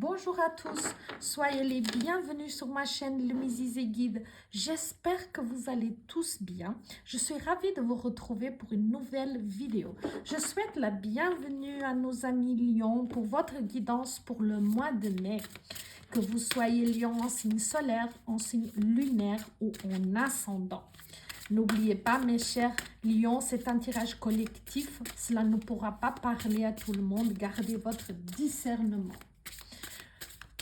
Bonjour à tous, soyez les bienvenus sur ma chaîne Le Mézizé Guide. J'espère que vous allez tous bien. Je suis ravie de vous retrouver pour une nouvelle vidéo. Je souhaite la bienvenue à nos amis Lions pour votre guidance pour le mois de mai. Que vous soyez Lion en signe solaire, en signe lunaire ou en ascendant. N'oubliez pas, mes chers lions, c'est un tirage collectif. Cela ne pourra pas parler à tout le monde. Gardez votre discernement.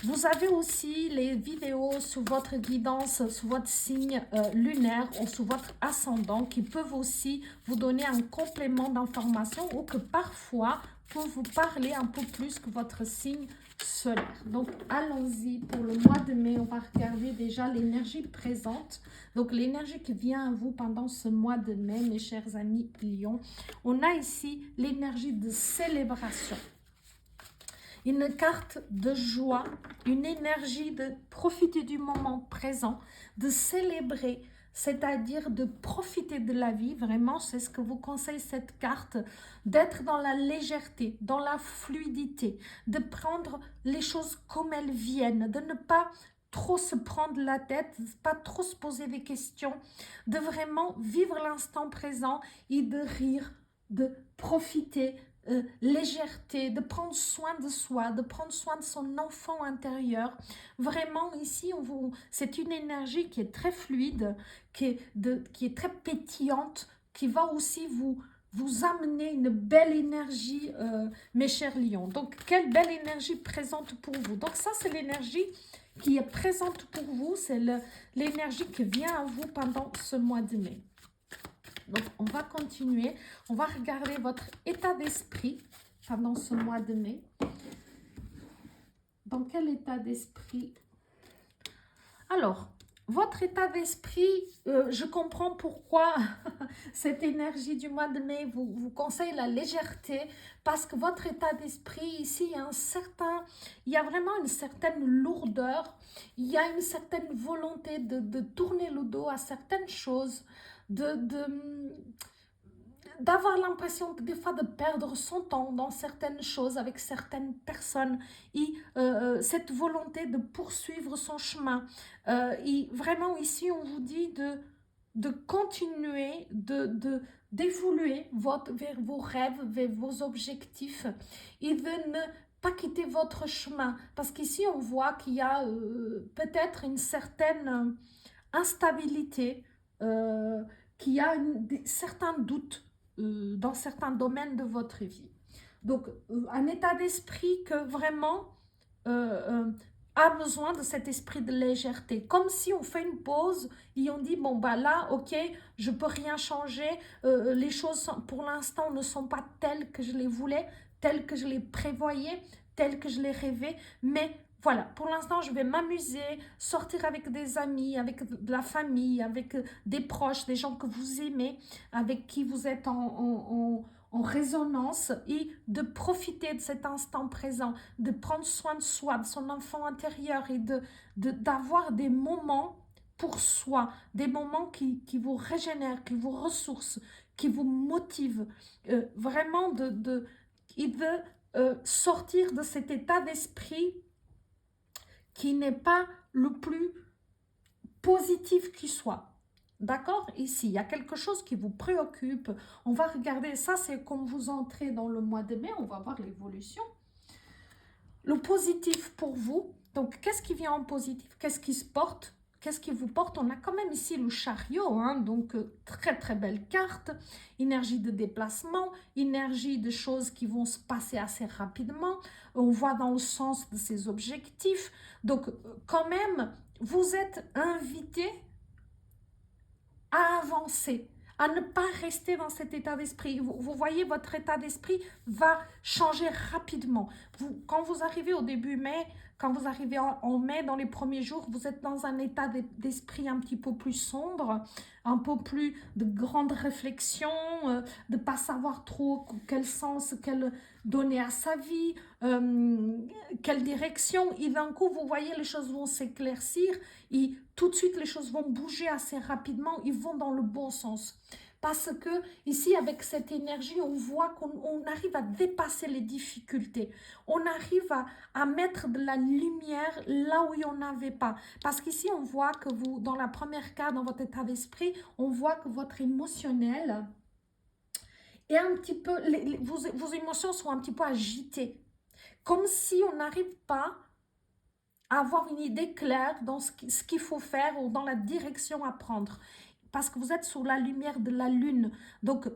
Vous avez aussi les vidéos sur votre guidance, sur votre signe lunaire ou sur votre ascendant qui peuvent aussi vous donner un complément d'information ou que parfois peuvent vous parler un peu plus que votre signe solaire. Donc, allons-y pour le mois de mai. On va regarder déjà l'énergie présente. Donc, l'énergie qui vient à vous pendant ce mois de mai, mes chers amis lions. On a ici l'énergie de célébration. Une carte de joie, une énergie de profiter du moment présent, de célébrer, c'est-à-dire de profiter de la vie. Vraiment, c'est ce que vous conseille cette carte, d'être dans la légèreté, dans la fluidité, de prendre les choses comme elles viennent, de ne pas trop se prendre la tête, pas trop se poser des questions, de vraiment vivre l'instant présent et de rire, de profiter, légèreté, de prendre soin de soi, de prendre soin de son enfant intérieur. Vraiment, ici, c'est une énergie qui est très fluide, qui est très pétillante, qui va aussi vous amener une belle énergie, mes chers lions. Donc, quelle belle énergie présente pour vous. Donc, ça, c'est l'énergie qui est présente pour vous. C'est l'énergie qui vient à vous pendant ce mois de mai. Donc, on va continuer. On va regarder votre état d'esprit pendant ce mois de mai. Dans quel état d'esprit? Alors, votre état d'esprit, je comprends pourquoi cette énergie du mois de mai vous conseille la légèreté, parce que votre état d'esprit ici, il y a vraiment une certaine lourdeur, il y a une certaine volonté de tourner le dos à certaines choses, d'avoir l'impression des fois de perdre son temps dans certaines choses avec certaines personnes et cette volonté de poursuivre son chemin. Et vraiment ici on vous dit de continuer, d'évoluer vers vos rêves, vers vos objectifs et de ne pas quitter votre chemin. Parce qu'ici on voit qu'il y a peut-être une certaine instabilité, qu'il y a certains doutes dans certains domaines de votre vie. Donc, un état d'esprit que vraiment a besoin de cet esprit de légèreté. Comme si on fait une pause et on dit, bon, bah là, ok, je peux rien changer. Les choses, pour l'instant, ne sont pas telles que je les voulais, telles que je les prévoyais, telles que je les rêvais, mais voilà, pour l'instant, je vais m'amuser, sortir avec des amis, avec de la famille, avec des proches, des gens que vous aimez, avec qui vous êtes en résonance et de profiter de cet instant présent, de prendre soin de soi, de son enfant intérieur et d'avoir des moments pour soi, des moments qui vous régénèrent, qui vous ressourcent, qui vous motivent, vraiment de sortir de cet état d'esprit qui n'est pas le plus positif qui soit. D'accord? Ici, il y a quelque chose qui vous préoccupe. On va regarder ça, c'est comme vous entrez dans le mois de mai, on va voir l'évolution. Le positif pour vous, donc qu'est-ce qui vient en positif? Qu'est-ce qui se porte? Qu'est-ce qui vous porte? On a quand même ici le chariot, hein, donc très très belle carte, énergie de déplacement, énergie de choses qui vont se passer assez rapidement, on voit dans le sens de ses objectifs, donc quand même, vous êtes invité à avancer, à ne pas rester dans cet état d'esprit. Vous voyez, votre état d'esprit va changer rapidement. Quand vous arrivez au début mai, quand vous arrivez en mai, dans les premiers jours, vous êtes dans un état d'esprit un petit peu plus sombre, un peu plus de grande réflexion, de ne pas savoir trop quel sens donner à sa vie, quelle direction. Et d'un coup, vous voyez, les choses vont s'éclaircir et tout de suite, les choses vont bouger assez rapidement, ils vont dans le bon sens. Parce que ici, avec cette énergie, on voit qu'on arrive à dépasser les difficultés. On arrive à mettre de la lumière là où il n'y en avait pas. Parce qu'ici, on voit que vous, dans la première carte, dans votre état d'esprit, on voit que votre émotionnel est un petit peu, vos émotions sont un petit peu agitées. Comme si on n'arrive pas à avoir une idée claire dans ce qu'il faut faire ou dans la direction à prendre. Parce que vous êtes sous la lumière de la lune. Donc,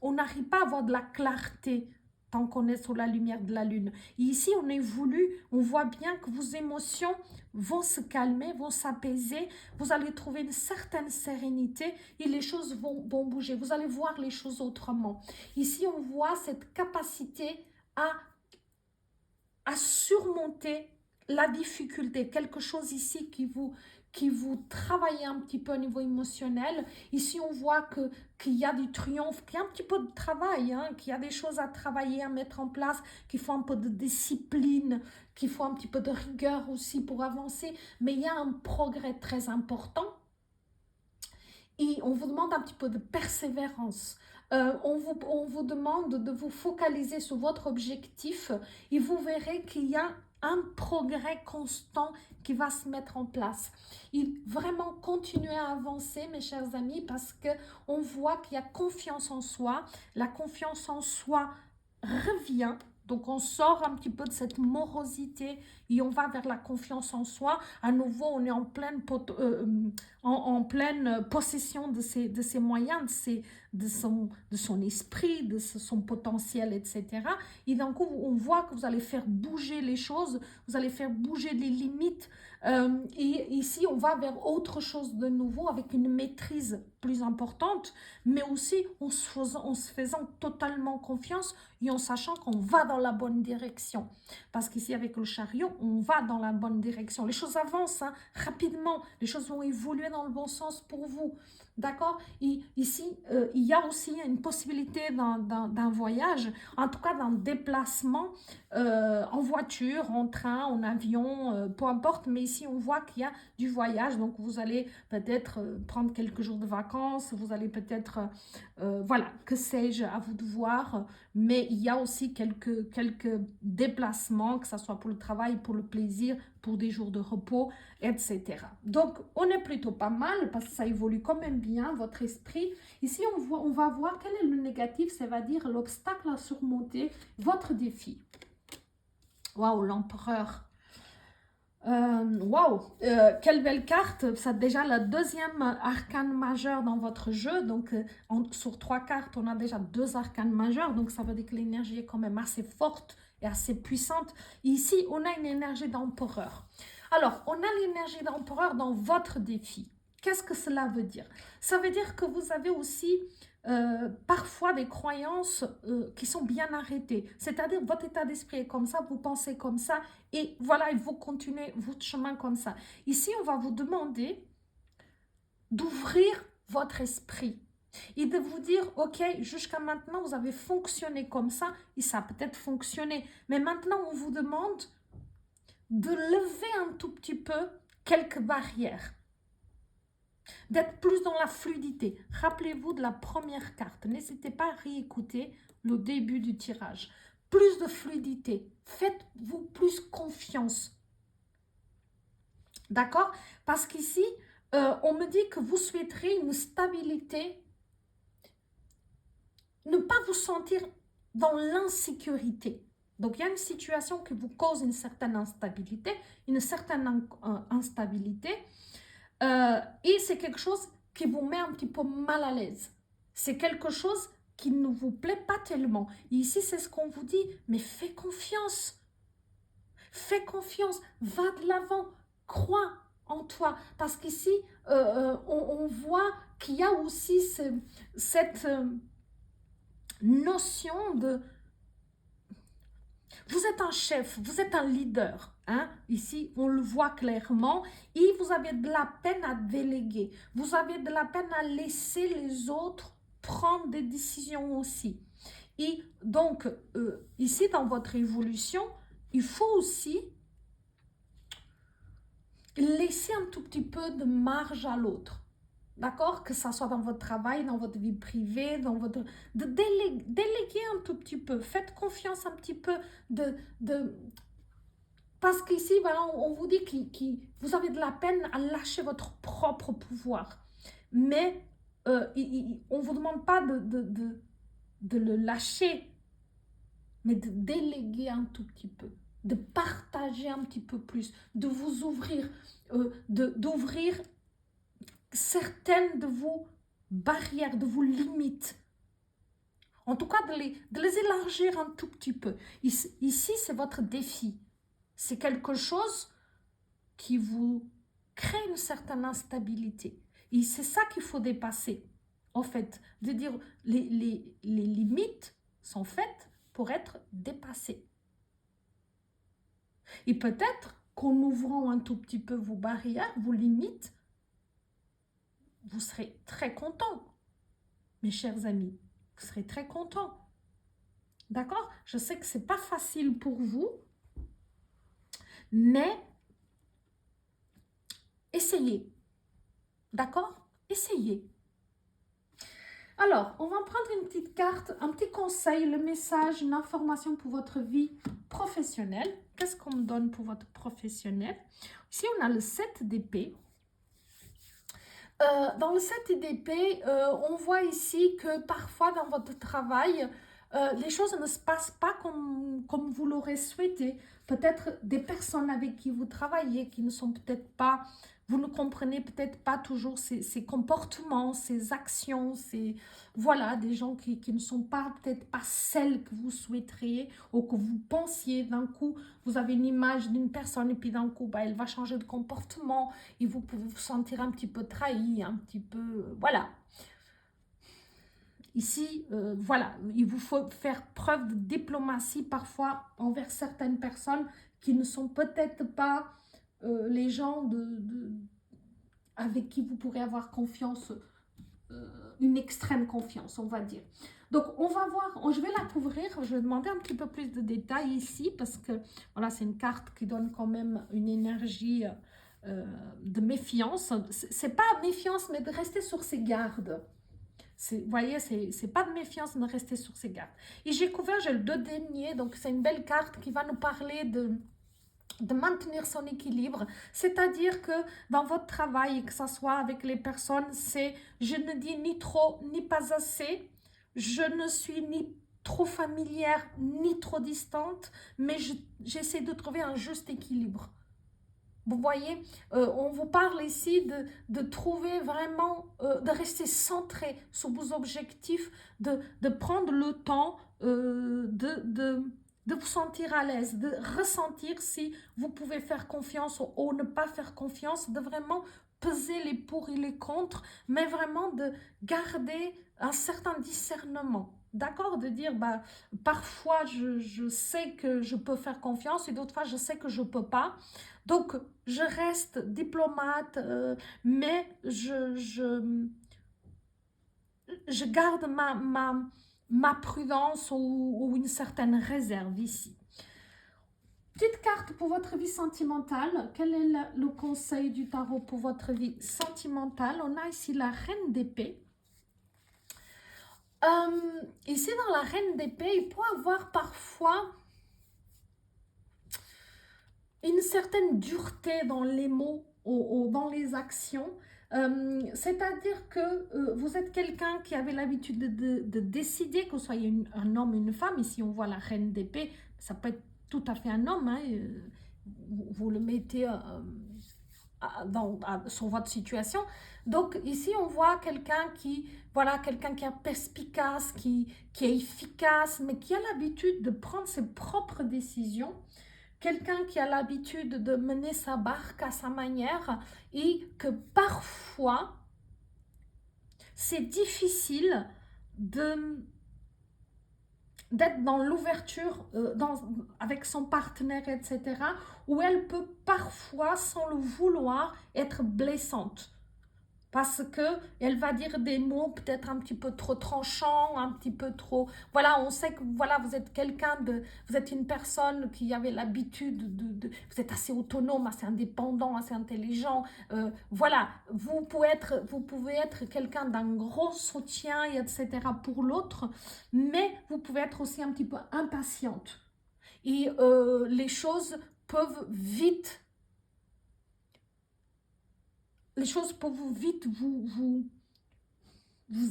on n'arrive pas à avoir de la clarté tant qu'on est sous la lumière de la lune. Et ici, on évolue, on voit bien que vos émotions vont se calmer, vont s'apaiser. Vous allez trouver une certaine sérénité et les choses vont bouger. Vous allez voir les choses autrement. Ici, on voit cette capacité à surmonter la difficulté, quelque chose ici qui vous travaille un petit peu au niveau émotionnel. Ici, on voit qu'il y a du triomphe, qu'il y a un petit peu de travail, hein, qu'il y a des choses à travailler, à mettre en place, qu'il faut un peu de discipline, qu'il faut un petit peu de rigueur aussi pour avancer. Mais il y a un progrès très important. Et on vous demande un petit peu de persévérance. On vous demande de vous focaliser sur votre objectif et vous verrez qu'il y a un progrès constant qui va se mettre en place. Et vraiment continuer à avancer, mes chers amis, parce qu'on voit qu'il y a confiance en soi. La confiance en soi revient. Donc, on sort un petit peu de cette morosité et on va vers la confiance en soi. À nouveau, on est en pleine, en pleine possession de ses moyens, de son esprit, de son potentiel, etc. Et d'un coup, on voit que vous allez faire bouger les choses, vous allez faire bouger les limites. Et ici, on va vers autre chose de nouveau avec une maîtrise plus importante, mais aussi en se faisant totalement confiance et en sachant qu'on va dans la bonne direction. Parce qu'ici, avec le chariot, on va dans la bonne direction. Les choses avancent hein, rapidement, les choses vont évoluer dans le bon sens pour vous. D'accord? Ici, il y a aussi une possibilité d'un voyage, en tout cas d'un déplacement en voiture, en train, en avion, peu importe. Mais ici, on voit qu'il y a du voyage. Donc, vous allez peut-être prendre quelques jours de vacances. Vous allez peut-être, voilà, que sais-je, à vous de voir. Mais il y a aussi quelques déplacements, que ce soit pour le travail, pour le plaisir, pour des jours de repos, etc. Donc, on est plutôt pas mal parce que ça évolue quand même bien, votre esprit. Ici, on va voir quel est le négatif, c'est-à-dire l'obstacle à surmonter, votre défi. Waouh, l'empereur. Waouh, quelle belle carte. C'est déjà la deuxième arcane majeure dans votre jeu. Donc, sur 3 cartes, on a déjà 2 arcanes majeures. Donc, ça veut dire que l'énergie est quand même assez forte et assez puissante. Ici, on a une énergie d'empereur. Alors, on a l'énergie d'empereur dans votre défi. Qu'est-ce que cela veut dire? Ça veut dire que vous avez aussi parfois des croyances qui sont bien arrêtées. C'est-à-dire votre état d'esprit est comme ça, vous pensez comme ça et voilà, il faut continuer votre chemin comme ça. Ici, on va vous demander d'ouvrir votre esprit et de vous dire, ok, jusqu'à maintenant, vous avez fonctionné comme ça et ça a peut-être fonctionné. Mais maintenant, on vous demande de lever un tout petit peu quelques barrières. D'être plus dans la fluidité. Rappelez-vous de la première carte. N'hésitez pas à réécouter le début du tirage. Plus de fluidité. Faites-vous plus confiance. D'accord? Parce qu'ici, on me dit que vous souhaiterez une stabilité. Ne pas vous sentir dans l'insécurité. Donc, il y a une situation qui vous cause une certaine instabilité. Et c'est quelque chose qui vous met un petit peu mal à l'aise. C'est quelque chose qui ne vous plaît pas tellement. Et ici, c'est ce qu'on vous dit, mais fais confiance. Fais confiance, va de l'avant, crois en toi. Parce qu'ici, on voit qu'il y a aussi cette notion de... Vous êtes un chef, vous êtes un leader. Hein? Ici, on le voit clairement. Et vous avez de la peine à déléguer. Vous avez de la peine à laisser les autres prendre des décisions aussi. Et donc, ici, dans votre évolution, il faut aussi laisser un tout petit peu de marge à l'autre. D'accord? Que ça soit dans votre travail, dans votre vie privée, dans votre... De déléguer un tout petit peu. Faites confiance un petit peu de... Parce qu'ici, voilà, on vous dit que vous avez de la peine à lâcher votre propre pouvoir. Mais on ne vous demande pas de le lâcher, mais de déléguer un tout petit peu, de partager un petit peu plus, de vous ouvrir, d'ouvrir certaines de vos barrières, de vos limites. En tout cas, de les élargir un tout petit peu. Ici, c'est votre défi. C'est quelque chose qui vous crée une certaine instabilité. Et c'est ça qu'il faut dépasser. En fait, de dire les limites sont faites pour être dépassées. Et peut-être qu'en ouvrant un tout petit peu vos barrières, vos limites, vous serez très contents, mes chers amis. Vous serez très contents. D'accord? Je sais que ce n'est pas facile pour vous, mais essayez. D'accord? Essayez. Alors, on va prendre une petite carte, un petit conseil, le message, une information pour votre vie professionnelle. Qu'est-ce qu'on me donne pour votre professionnel? Ici, on a le 7 d'épée. Dans le 7 d'épée, on voit ici que parfois dans votre travail, les choses ne se passent pas comme vous l'aurez souhaité. Peut-être des personnes avec qui vous travaillez qui ne sont peut-être pas, vous ne comprenez peut-être pas toujours ces comportements, ces actions, voilà, des gens qui ne sont pas peut-être pas celles que vous souhaiteriez ou que vous pensiez. D'un coup, vous avez une image d'une personne et puis d'un coup, elle va changer de comportement et vous pouvez vous sentir un petit peu trahi, un petit peu, voilà. Ici, voilà, il vous faut faire preuve de diplomatie parfois envers certaines personnes qui ne sont peut-être pas les gens avec qui vous pourrez avoir confiance, une extrême confiance, on va dire. Donc, on va voir, je vais la couvrir, je vais demander un petit peu plus de détails ici parce que, voilà, c'est une carte qui donne quand même une énergie de méfiance. C'est pas méfiance, mais de rester sur ses gardes. Vous voyez, c'est pas de méfiance de rester sur ses gardes. Et j'ai couvert, j'ai le 2 deniers, donc c'est une belle carte qui va nous parler de maintenir son équilibre. C'est-à-dire que dans votre travail, que ce soit avec les personnes, c'est je ne dis ni trop ni pas assez, je ne suis ni trop familière ni trop distante, mais j'essaie de trouver un juste équilibre. Vous voyez, on vous parle ici de trouver vraiment, de rester centré sur vos objectifs, de prendre le temps de vous sentir à l'aise, de ressentir si vous pouvez faire confiance ou ne pas faire confiance, de vraiment peser les pour et les contre, mais vraiment de garder un certain discernement. D'accord? De dire, parfois je sais que je peux faire confiance et d'autres fois je sais que je ne peux pas. Donc, je reste diplomate, mais je garde ma prudence ou une certaine réserve ici. Petite carte pour votre vie sentimentale. Quel est le conseil du tarot pour votre vie sentimentale? On a ici la reine d'épée. Ici, dans la reine d'épée, il peut y avoir parfois une certaine dureté dans les mots ou dans les actions. C'est-à-dire que vous êtes quelqu'un qui avait l'habitude de décider, que vous soyez un homme ou une femme. Ici, on voit la reine d'épée. Ça peut être tout à fait un homme. Hein, vous le mettez sur votre situation. Donc, ici, on voit quelqu'un qui est perspicace, qui est efficace, mais qui a l'habitude de prendre ses propres décisions. Quelqu'un qui a l'habitude de mener sa barque à sa manière et que parfois, c'est difficile d'être dans l'ouverture avec son partenaire, etc., où elle peut parfois, sans le vouloir, être blessante. parce que elle va dire des mots peut-être un petit peu trop tranchants, un petit peu trop... Voilà, on sait que voilà, vous êtes quelqu'un de... Vous êtes une personne qui avait l'habitude vous êtes assez autonome, assez indépendant, assez intelligent. Voilà, vous pouvez être quelqu'un d'un gros soutien, et etc. pour l'autre, mais vous pouvez être aussi un petit peu impatiente. Et les choses peuvent vite... Les choses peuvent vite vous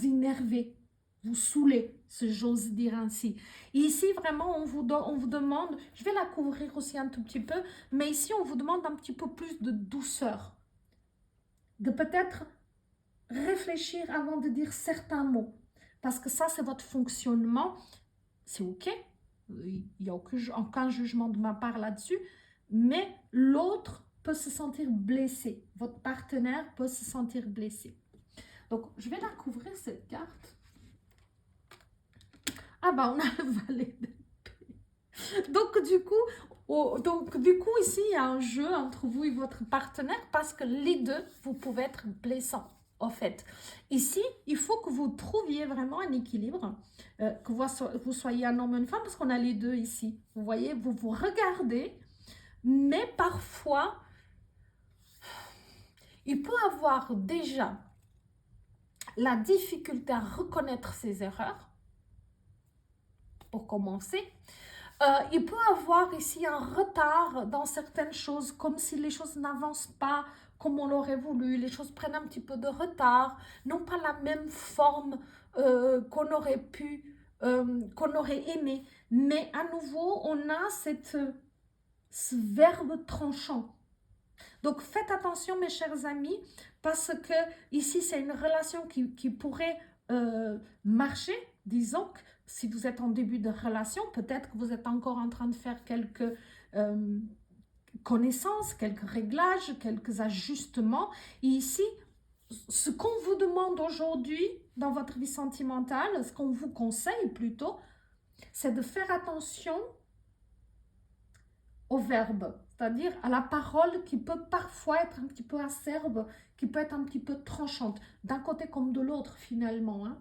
énerver, vous saouler, si j'ose dire ainsi. Et ici, vraiment, on vous demande, je vais la couvrir aussi un tout petit peu, mais ici, on vous demande un petit peu plus de douceur, de peut-être réfléchir avant de dire certains mots, parce que ça, c'est votre fonctionnement, c'est ok, il n'y a aucun jugement de ma part là-dessus, mais l'autre peut se sentir blessé, votre partenaire peut se sentir blessé. Donc, je vais la couvrir, cette carte. Ah bah, on a le valet d'épée. Donc, du coup, ici, il y a un jeu entre vous et votre partenaire parce que les deux, vous pouvez être blessants, en fait. Ici, il faut que vous trouviez vraiment un équilibre, que vous soyez un homme ou une femme, parce qu'on a les deux ici. Vous voyez, vous vous regardez, mais parfois, il peut avoir déjà la difficulté à reconnaître ses erreurs, pour commencer. Il peut avoir ici un retard dans certaines choses, comme si les choses n'avancent pas comme on l'aurait voulu, les choses prennent un petit peu de retard, n'ont pas la même forme qu'on aurait pu, qu'on aurait aimé. Mais à nouveau, on a ce verbe tranchant. Donc faites attention mes chers amis, parce que ici c'est une relation qui pourrait marcher, disons que si vous êtes en début de relation, peut-être que vous êtes encore en train de faire quelques connaissances, quelques réglages, quelques ajustements. Et ici, ce qu'on vous demande aujourd'hui dans votre vie sentimentale, ce qu'on vous conseille plutôt, c'est de faire attention au verbe, c'est-à-dire à la parole qui peut parfois être un petit peu acerbe, qui peut être un petit peu tranchante, d'un côté comme de l'autre finalement. Hein.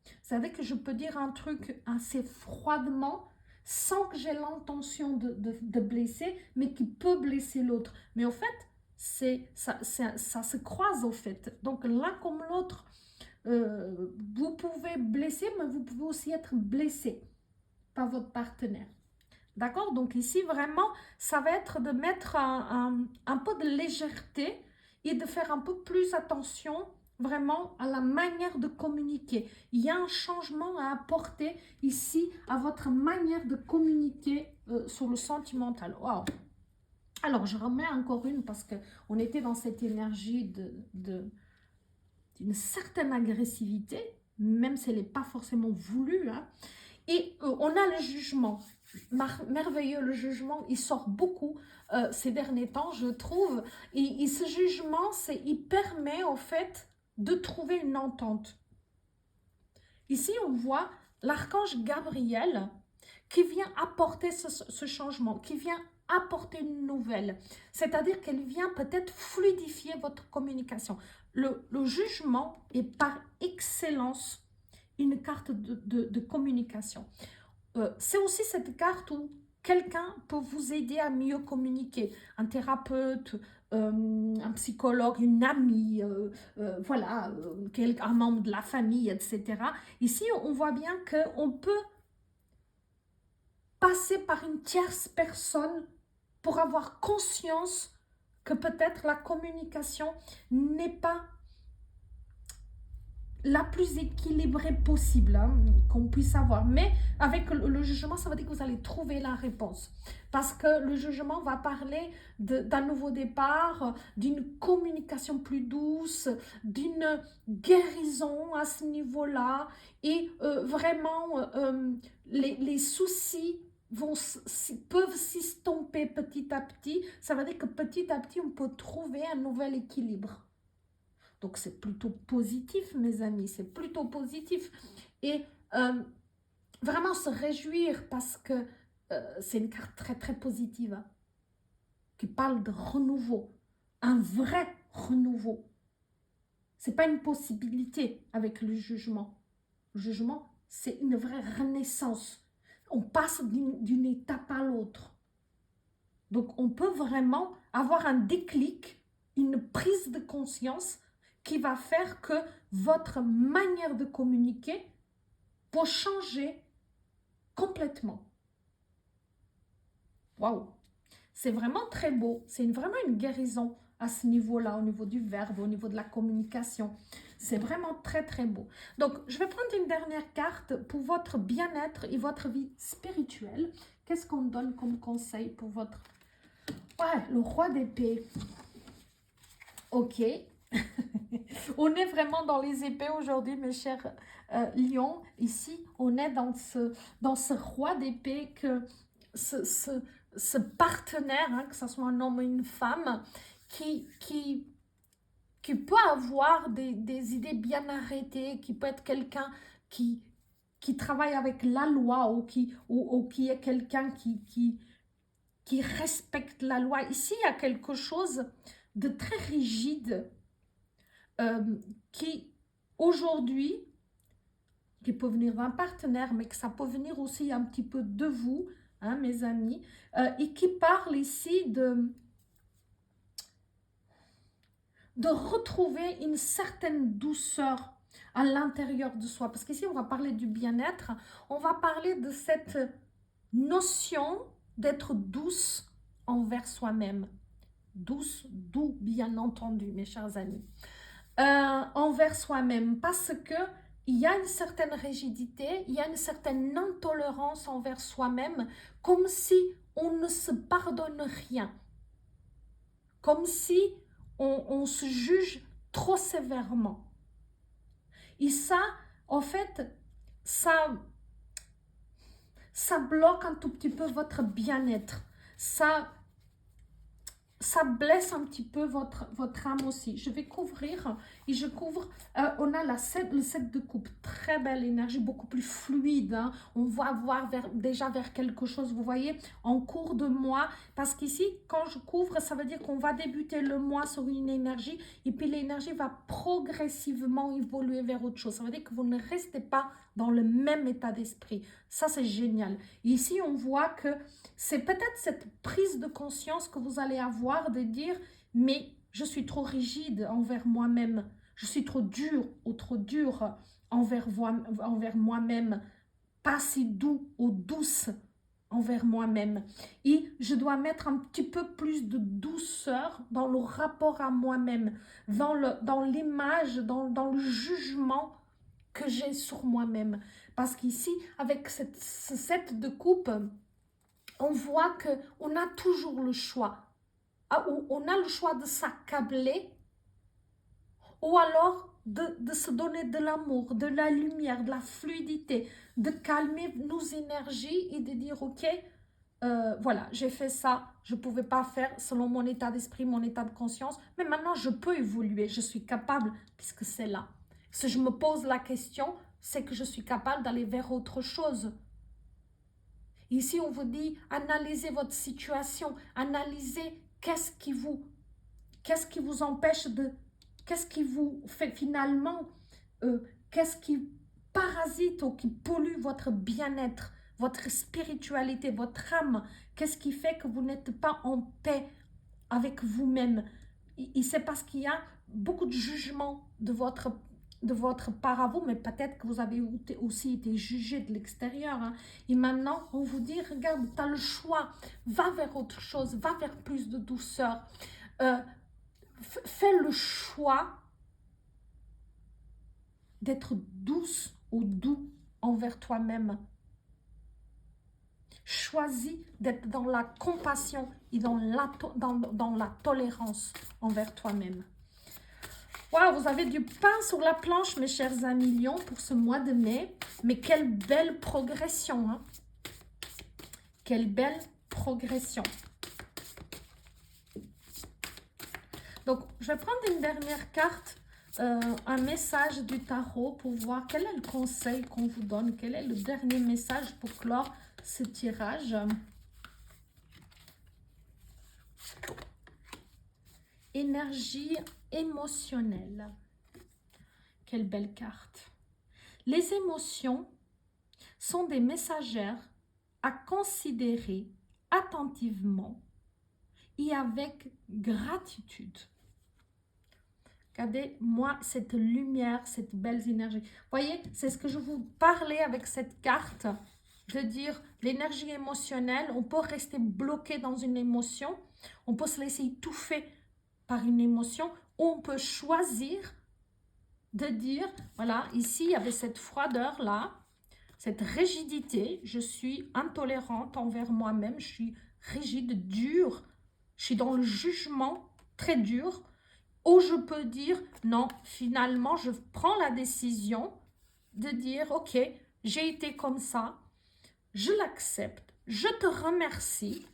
Vous savez que je peux dire un truc assez froidement, sans que j'ai l'intention de blesser, mais qui peut blesser l'autre. Mais au fait, ça se croise au fait. Donc l'un comme l'autre, vous pouvez blesser, mais vous pouvez aussi être blessé par votre partenaire. D'accord? Donc ici, vraiment, ça va être de mettre un peu de légèreté et de faire un peu plus attention vraiment à la manière de communiquer. Il y a un changement à apporter ici à votre manière de communiquer sur le sentimental. Wow! Alors, je remets encore une parce qu'on était dans cette énergie d'une certaine agressivité, même si elle n'est pas forcément voulue. Hein. Et on a le jugement. Merveilleux, le jugement, il sort beaucoup ces derniers temps, je trouve. Et ce jugement, il permet en fait de trouver une entente. Ici, on voit l'archange Gabriel qui vient apporter ce changement, qui vient apporter une nouvelle. C'est-à-dire qu'elle vient peut-être fluidifier votre communication. Le jugement est par excellence une carte de communication. C'est aussi cette carte où quelqu'un peut vous aider à mieux communiquer. Un thérapeute, un psychologue, une amie, voilà, un membre de la famille, etc. Ici, on voit bien qu'on peut passer par une tierce personne pour avoir conscience que peut-être la communication n'est pas la plus équilibrée possible hein, qu'on puisse avoir. Mais avec le jugement, ça veut dire que vous allez trouver la réponse. Parce que le jugement va parler d'un nouveau départ, d'une communication plus douce, d'une guérison à ce niveau-là. Et vraiment, les soucis peuvent s'estomper petit à petit. Ça veut dire que petit à petit, on peut trouver un nouvel équilibre. Donc, c'est plutôt positif, mes amis, c'est plutôt positif. Et vraiment se réjouir parce que c'est une carte très, très positive hein, qui parle de renouveau, un vrai renouveau. C'est pas une possibilité avec le jugement. Le jugement, c'est une vraie renaissance. On passe d'une étape à l'autre. Donc, on peut vraiment avoir un déclic, une prise de conscience qui va faire que votre manière de communiquer peut changer complètement. Waouh! C'est vraiment très beau. C'est vraiment une guérison à ce niveau-là, au niveau du verbe, au niveau de la communication. C'est vraiment très, très beau. Donc, je vais prendre une dernière carte pour votre bien-être et votre vie spirituelle. Qu'est-ce qu'on donne comme conseil pour votre... Ouais, le roi d'épée. Ok. On est vraiment dans les épées aujourd'hui, mes chers lions. Ici, on est dans ce roi d'épée, que ce partenaire, hein, que ce soit un homme ou une femme, qui peut avoir des idées bien arrêtées, qui peut être quelqu'un qui travaille avec la loi, ou qui est quelqu'un qui respecte la loi. Ici, il y a quelque chose de très rigide qui, aujourd'hui, qui peut venir d'un partenaire, mais que ça peut venir aussi un petit peu de vous, hein, mes amis, et qui parle ici de retrouver une certaine douceur à l'intérieur de soi. Parce qu'ici, on va parler du bien-être, on va parler de cette notion d'être douce envers soi-même. Douce, doux, bien entendu, mes chers amis. Envers soi-même, parce que il y a une certaine rigidité, il y a une certaine intolérance envers soi-même, comme si on ne se pardonne rien, comme si on se juge trop sévèrement. Et ça, en fait, ça bloque un tout petit peu votre bien-être. Ça blesse un petit peu votre âme aussi. Je vais couvrir, et je couvre, on a le 7 de coupe, très belle énergie, beaucoup plus fluide, hein. On va avoir déjà vers quelque chose, vous voyez, en cours de mois, parce qu'ici, quand je couvre, ça veut dire qu'on va débuter le mois sur une énergie, et puis l'énergie va progressivement évoluer vers autre chose. Ça veut dire que vous ne restez pas dans le même état d'esprit. Ça, c'est génial. Et ici, on voit que c'est peut-être cette prise de conscience que vous allez avoir de dire « mais je suis trop rigide envers moi-même, je suis trop dur ou trop dure envers moi-même, pas si doux ou douce envers moi-même. Et je dois mettre un petit peu plus de douceur dans le rapport à moi-même, dans l'image, dans le jugement que j'ai sur moi-même. » Parce qu'ici, avec ce 7 de coupe, on voit qu'on a toujours le choix. On a le choix de s'accabler, ou alors de se donner de l'amour, de la lumière, de la fluidité, de calmer nos énergies et de dire « ok, voilà, j'ai fait ça, je ne pouvais pas faire selon mon état d'esprit, mon état de conscience, mais maintenant je peux évoluer, je suis capable puisque c'est là. Si je me pose la question, c'est que je suis capable d'aller vers autre chose. » Ici, on vous dit, analysez votre situation, analysez qu'est-ce qui vous empêche de... Qu'est-ce qui vous fait finalement... qu'est-ce qui parasite ou qui pollue votre bien-être, votre spiritualité, votre âme? Qu'est-ce qui fait que vous n'êtes pas en paix avec vous-même? Et c'est parce qu'il y a beaucoup de jugement de votre part à vous, mais peut-être que vous avez aussi été jugé de l'extérieur. Hein. Et maintenant, on vous dit, regarde, tu as le choix, va vers autre chose, va vers plus de douceur. Fais le choix d'être douce ou doux envers toi-même. Choisis d'être dans la compassion et dans la tolérance envers toi-même. Wow, vous avez du pain sur la planche, mes chers amis lions, pour ce mois de mai. Mais quelle belle progression, hein? Quelle belle progression. Donc, je vais prendre une dernière carte, un message du tarot pour voir quel est le conseil qu'on vous donne, quel est le dernier message pour clore ce tirage. Énergie émotionnelle. Quelle belle carte. Les émotions sont des messagères à considérer attentivement et avec gratitude. Regardez-moi cette lumière, cette belle énergie. Voyez, c'est ce que je vous parlais avec cette carte, de dire l'énergie émotionnelle, on peut rester bloqué dans une émotion, on peut se laisser étouffer par une émotion, ou on peut choisir de dire, voilà, ici il y avait cette froideur-là, cette rigidité, je suis intolérante envers moi-même, je suis rigide, dure, je suis dans le jugement très dur, ou je peux dire, non, finalement, je prends la décision de dire, ok, j'ai été comme ça, je l'accepte, je te remercie,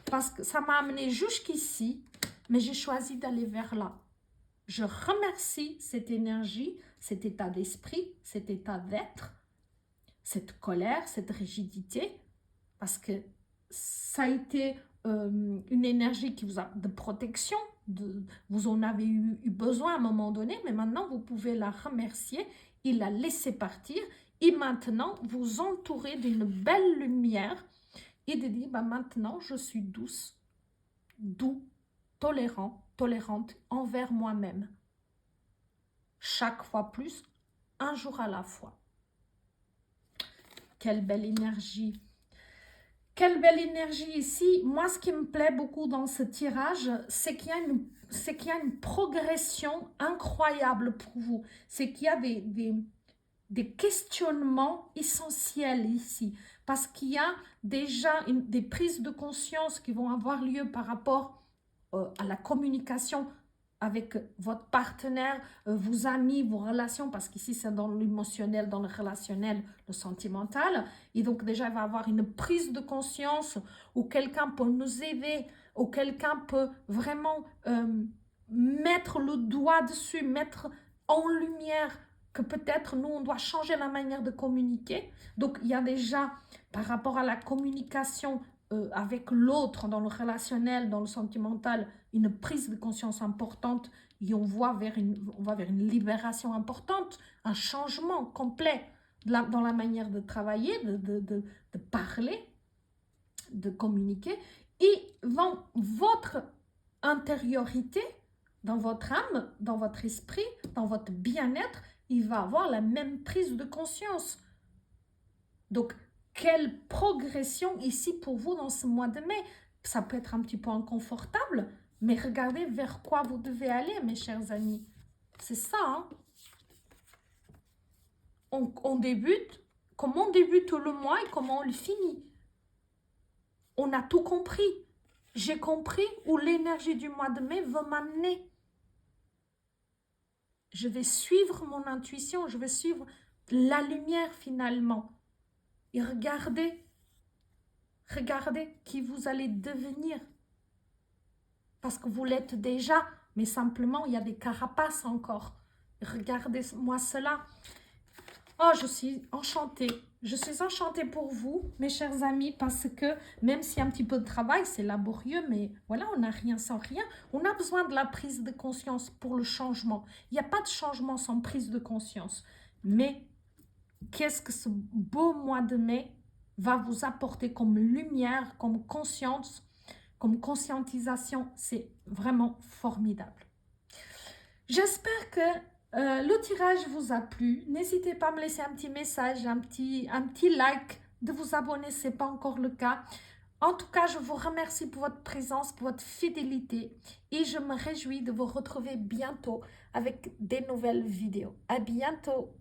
parce que ça m'a amené jusqu'ici, mais j'ai choisi d'aller vers là. Je remercie cette énergie, cet état d'esprit, cet état d'être, cette colère, cette rigidité, parce que ça a été une énergie qui vous a de protection, vous en avez eu besoin à un moment donné, mais maintenant vous pouvez la remercier et la laisser partir, et maintenant vous entourer d'une belle lumière et de dire, bah, maintenant je suis douce, doux, tolérant, tolérante envers moi-même. Chaque fois plus, un jour à la fois. Quelle belle énergie! Quelle belle énergie ici. Moi, ce qui me plaît beaucoup dans ce tirage, c'est qu'il y a une progression incroyable pour vous. C'est qu'il y a des questionnements essentiels ici. Parce qu'il y a déjà des prises de conscience qui vont avoir lieu par rapport à la communication avec votre partenaire, vos amis, vos relations, parce qu'ici c'est dans l'émotionnel, dans le relationnel, le sentimental. Et donc déjà il va y avoir une prise de conscience où quelqu'un peut nous aider, où quelqu'un peut vraiment mettre le doigt dessus, mettre en lumière que peut-être nous on doit changer la manière de communiquer. Donc il y a déjà par rapport à la communication avec l'autre, dans le relationnel, dans le sentimental, une prise de conscience importante et on va vers une libération importante, un changement complet dans la manière de travailler, de parler, de communiquer. Et dans votre intériorité, dans votre âme, dans votre esprit, dans votre bien-être, il va avoir la même prise de conscience. Donc, quelle progression ici pour vous dans ce mois de mai. Ça peut être un petit peu inconfortable, mais regardez vers quoi vous devez aller, mes chers amis. C'est ça, hein? On débute, comment on débute le mois et comment on le finit. On a tout compris. J'ai compris où l'énergie du mois de mai veut m'amener. Je vais suivre mon intuition, je vais suivre la lumière finalement. Et regardez qui vous allez devenir. Parce que vous l'êtes déjà, mais simplement, il y a des carapaces encore. Regardez-moi cela. Oh, je suis enchantée. Je suis enchantée pour vous, mes chers amis, parce que même s'il y a un petit peu de travail, c'est laborieux, mais voilà, on n'a rien sans rien. On a besoin de la prise de conscience pour le changement. Il n'y a pas de changement sans prise de conscience. Mais qu'est-ce que ce beau mois de mai va vous apporter comme lumière, comme conscience, comme conscientisation, c'est vraiment formidable. J'espère que le tirage vous a plu. N'hésitez pas à me laisser un petit message, un petit like, de vous abonner si ce n'est pas encore le cas. En tout cas, je vous remercie pour votre présence, pour votre fidélité et je me réjouis de vous retrouver bientôt avec des nouvelles vidéos. À bientôt!